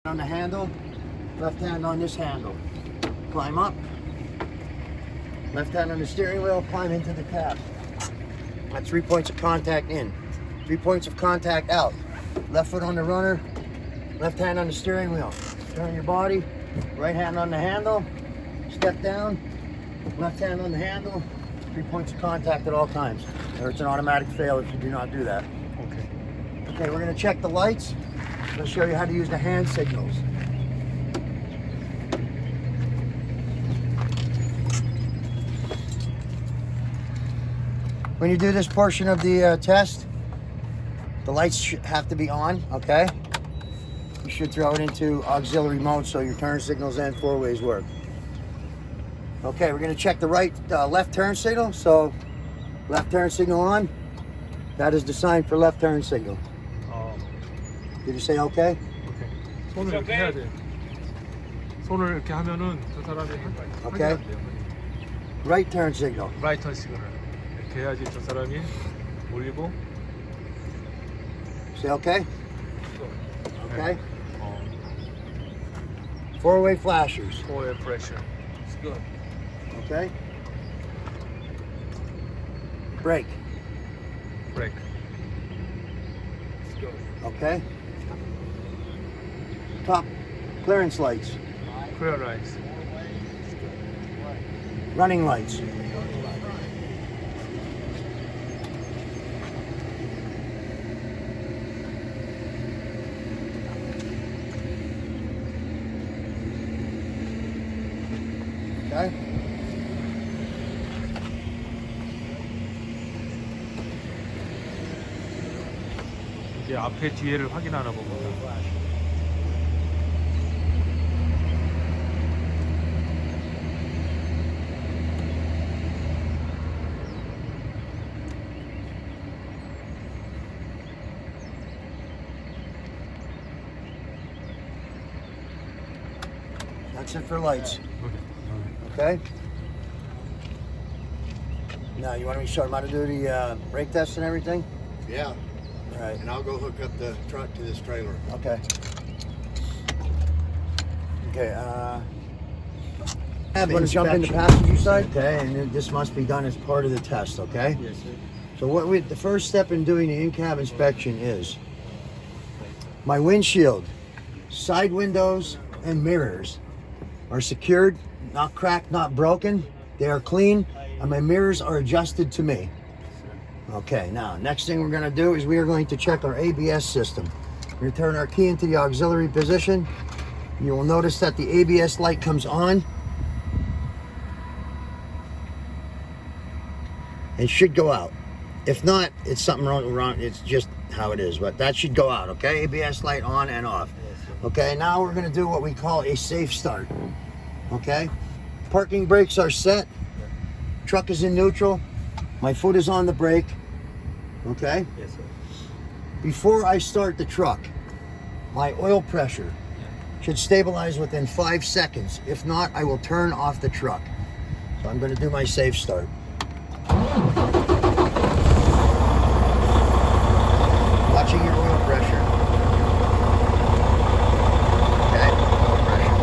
On the handle, left hand on this handle. Climb up. Left hand on the steering wheel, climb into the cab. That's 3 points of contact in. 3 points of contact out. Left foot on the runner, left hand on the steering wheel. Turn your body, right hand on the handle, step down, left hand on the handle, 3 points of contact at all times. Or it's an automatic fail if you do not do that. Okay. Okay, we're gonna check the lights. I'm going to show you how to use the hand signals. When you do this portion of the test, the lights have to be on, okay? You should throw it into auxiliary mode so your turn signals and four ways work. Okay, we're going to check the left turn signal. So, left turn signal on. That is the sign for left turn signal. Did you say okay? 오케이. 손을 이렇게 해야 돼. 손을 이렇게 하면은 저 사람이 Okay. 안 돼요. Right turn signal. 라이트 턴 시그널. 이렇게 해야지 저 사람이 올리고. Say okay? Okay. 어. Four-way flashers. Oil pressure. It's good. Okay. Brake. Brake. It's good. Okay. Top clearance lights. Clear lights. Running lights. Okay. 이제 앞에 뒤에를 확인하는 겁니다. That's it for lights. Okay. Now, you want me to show them how to do the brake test and everything? Yeah, All right. and I'll go hook up the truck to this trailer. Okay. Okay. I'm going to jump in the passenger side. Okay, and this must be done as part of the test. Okay. Yes, sir. So the first step in doing the in-cab inspection is my windshield, side windows, and mirrors are secured, not cracked, not broken. They are clean, and my mirrors are adjusted to me. Okay, now, next thing we're going to do is we are going to check our ABS system. We're going to turn our key into the auxiliary position. You will notice that the ABS light comes on. It should go out. If not, it's something wrong. It's just how it is, but that should go out, okay? ABS light on and off. Okay, now we're going to do what we call a safe start. Okay? Parking brakes are set. Truck is in neutral. My foot is on the brake. Okay? Yes, sir. Before I start the truck, my oil pressure should stabilize within 5 seconds. If not, I will turn off the truck. So I'm going to do my safe start. Watching your oil pressure. Okay, oil pressure.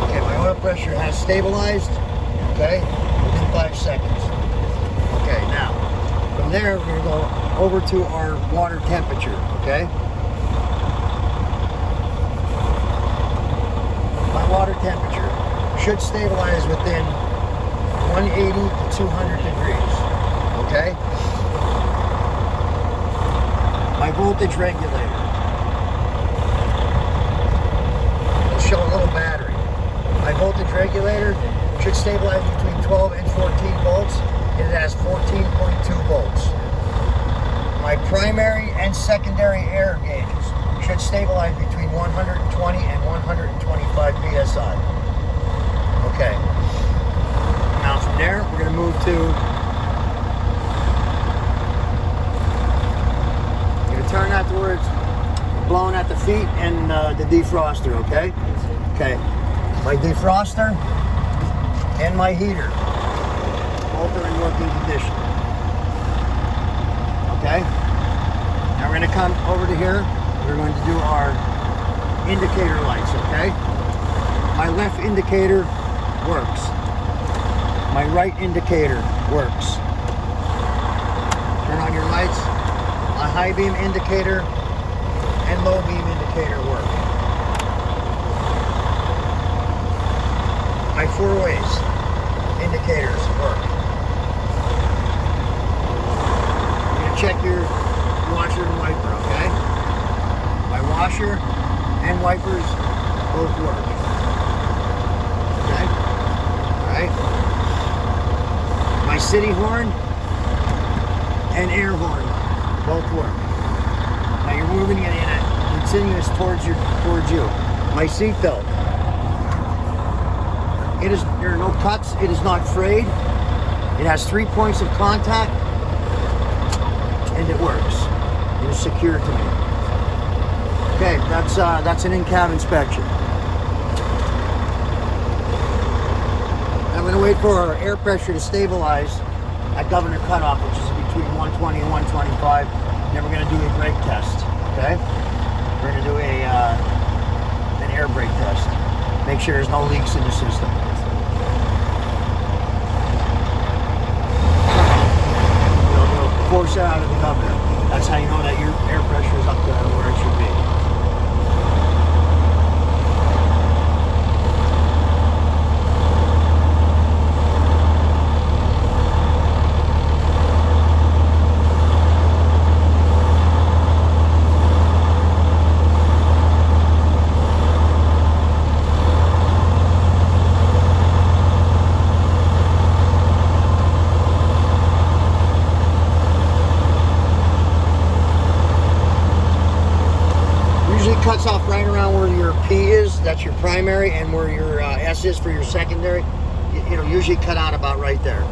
Okay, my oil pressure has stabilized. Okay, within 5 seconds. Okay, now from there we're going to go over to our water temperature. Okay. My water temperature should stabilize within 180 to 200 degrees, okay? My voltage regulator will show a little battery. My voltage regulator should stabilize between 12 and 14 volts. It has 14.2 volts. My primary and secondary air gauges should stabilize between 120 and 125 psi. Okay. Now from there, we're going to move to. I'm going to turn that towards blowing at the feet and the defroster. Okay. Okay. My defroster and my heater both are in working condition. Okay. we're going to come over to here. We're going to do our indicator lights, okay? My left indicator works. My right indicator works. Turn on your lights. My high beam indicator and low beam indicator work. My 4 ways indicators work. You're going to check your washer and wiper, okay? My washer and wipers both work. Okay? Alright? My city horn and air horn both work. Now you're moving it in a continuous towards you. My seat belt. There are no cuts. It is not frayed. It has 3 points of contact, and it works. It is secure to me. Okay, that's an in-cab inspection. I'm going to wait for our air pressure to stabilize at governor cutoff, which is between 120 and 125. Then we're going to do a brake test. Okay, we're going to do an air brake test. Make sure there's no leaks in the system. Force it out of the governor. That's how you know that your air pressure is up to where it should be. Cuts off right around where your P is, that's your primary, and where your S is for your secondary. It'll usually cut out about right there,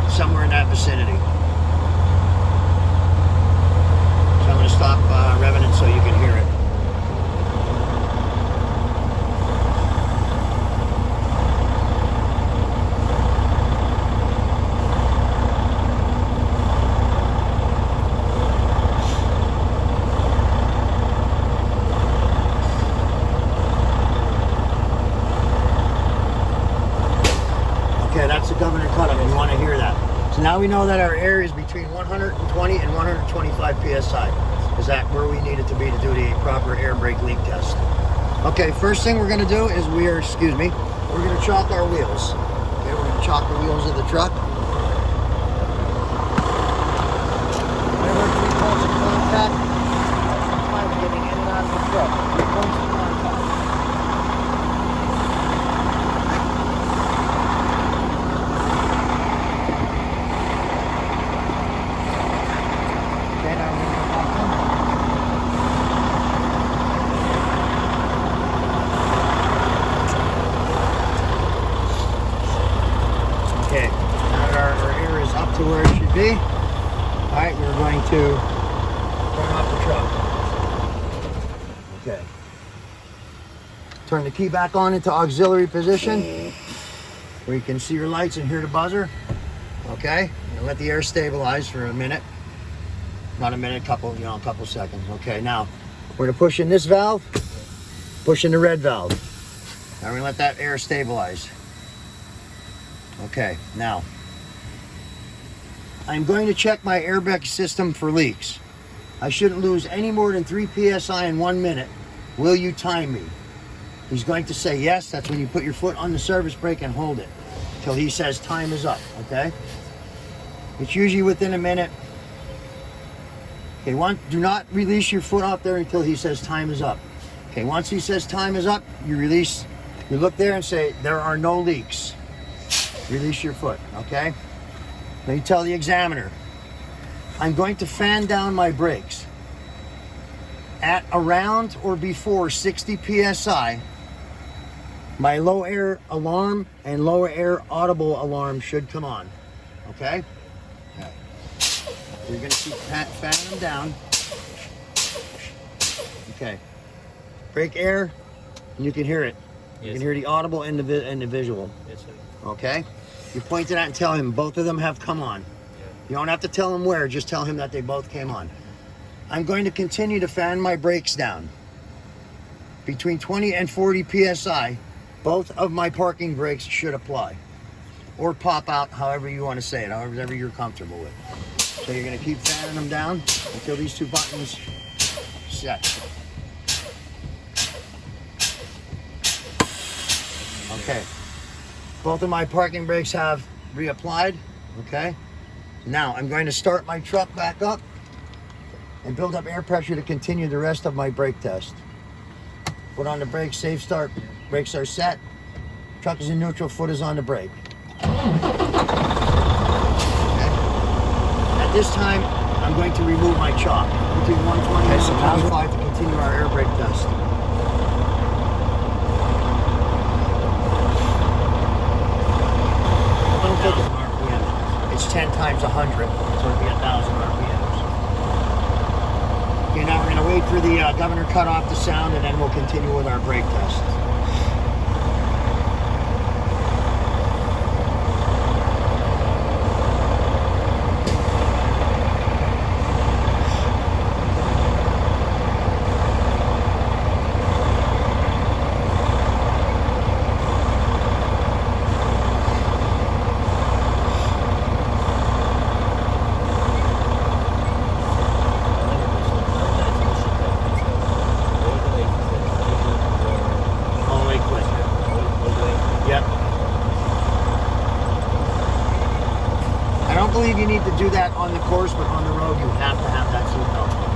somewhere in that vicinity. So I'm going to stop revving it so you can hear it. That's the governor cutoff. You want to hear that. So now we know that our air is between 120 and 125 psi. Is that where we need it to be to do the proper air brake leak test? Okay, first thing we're going to do is we're going to chalk our wheels. Okay, we're going to chalk the wheels of the truck. Whenever 3 points of contact, I'm getting in and out of the truck. 3 points of contact. Okay, now that our air is up to where it should be, all right, we're going to turn off the truck. Okay. Turn the key back on into auxiliary position, where you can see your lights and hear the buzzer. Okay, and let the air stabilize for a minute. Not a minute, a couple seconds. Okay, now we're gonna push in this valve, push in the red valve. Now we're gonna let that air stabilize. Okay, now I'm going to check my airbag system for leaks. I shouldn't lose any more than 3 psi in 1 minute. Will you time me? He's going to say yes. That's when you put your foot on the service brake and hold it till he says time is up. Okay, it's usually within a minute. Okay, do not release your foot off there until he says time is up. Okay, once he says time is up, you release, you look there and say there are no leaks. Release your foot, okay? Now you tell the examiner, I'm going to fan down my brakes. At around or before 60 psi, my low air alarm and lower air audible alarm should come on, okay? Okay. You're gonna keep fanning them down. Okay. Brake air, and you can hear it. You can hear the audible and the visual. Yes, sir. Okay? You point it out and tell him both of them have come on. You don't have to tell him where, just tell him that they both came on. I'm going to continue to fan my brakes down. Between 20 and 40 PSI, both of my parking brakes should apply. Or pop out, however you want to say it, however you're comfortable with. So you're going to keep fanning them down until these two buttons set. Okay. Both of my parking brakes have reapplied. Okay. Now I'm going to start my truck back up and build up air pressure to continue the rest of my brake test. Foot on the brake, safe start. Brakes are set. Truck is in neutral, foot is on the brake. Okay. At this time, I'm going to remove my chock between 120 and 125 to continue our air brake test. Don't take it RPM. It's 10 times 100, so it'll be 1,000 RPMs. Okay, now we're going to wait for the governor cut off the sound, and then we'll continue with our brake test. I don't believe you need to do that on the course, but on the road you have to have that seatbelt on.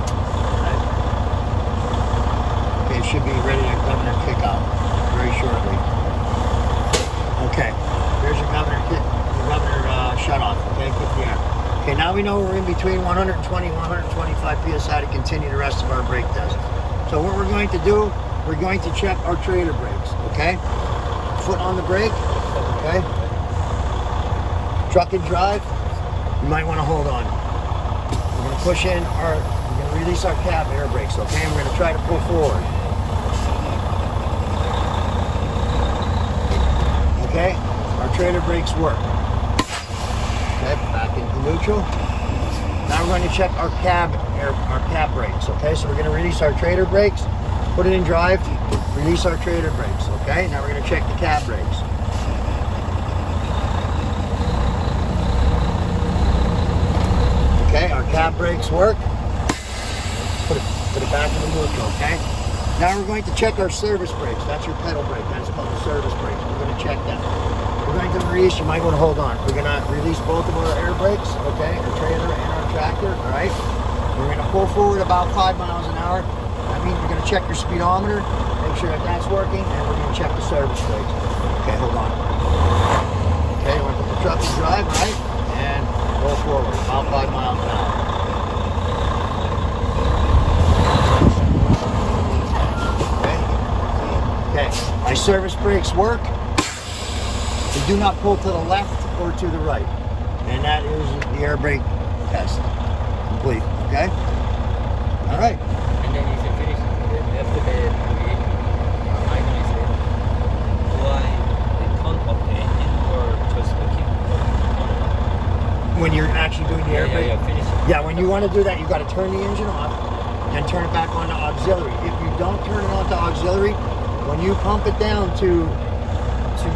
Okay, it should be ready to governor kick out very shortly. Okay, there's your governor shut off. Okay, kick the air. Okay, now we know we're in between 120 and 125 PSI to continue the rest of our brake test. So what we're going to do, we're going to check our trailer brakes. Okay, foot on the brake. Okay, truck and drive. You might want to hold on. We're going to push in we're going to release our cab air brakes, okay? And we're going to try to pull forward. Okay? Our trailer brakes work. Okay, back into neutral. Now we're going to check our cab brakes, okay? So we're going to release our trailer brakes, put it in drive, release our trailer brakes, okay? Now we're going to check the cab brakes. Okay, our cab brakes work. Put it back in the neutral, okay? Now we're going to check our service brakes. That's your pedal brake. That's called the service brakes. We're going to check that. We're going to release, you might want to hold on. We're going to release both of our air brakes, okay? Our trailer and our tractor, all right? We're going to pull forward about 5 miles an hour. That means we're going to check your speedometer, make sure that that's working, and we're going to check the service brakes. Okay, hold on. Okay, we're going to put the truck in drive, right? And roll forward, about 5 miles an hour. Okay, my service brakes work. They do not pull to the left or to the right. And that is the air brake test complete, okay? All right. And then you should finish after the idle is it. Do I turn off the engine or just keep on? When you're actually doing the air brake? Yeah, finish it. Yeah, when you want to do that, you got to turn the engine off and turn it back on to auxiliary. If you don't turn it on to auxiliary, when you pump it down to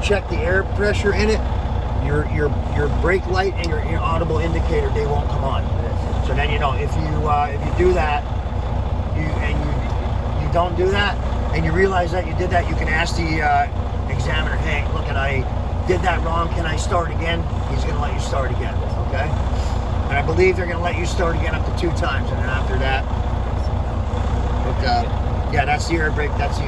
check the air pressure in it, your brake light and your audible indicator, they won't come on. So then you know, if you do that, you don't do that, and you realize that you did that, you can ask the examiner, hey, look, I did that wrong, can I start again? He's going to let you start again, okay? And I believe they're going to let you start again up to 2 times, and then after that, but, yeah, that's the air brake test.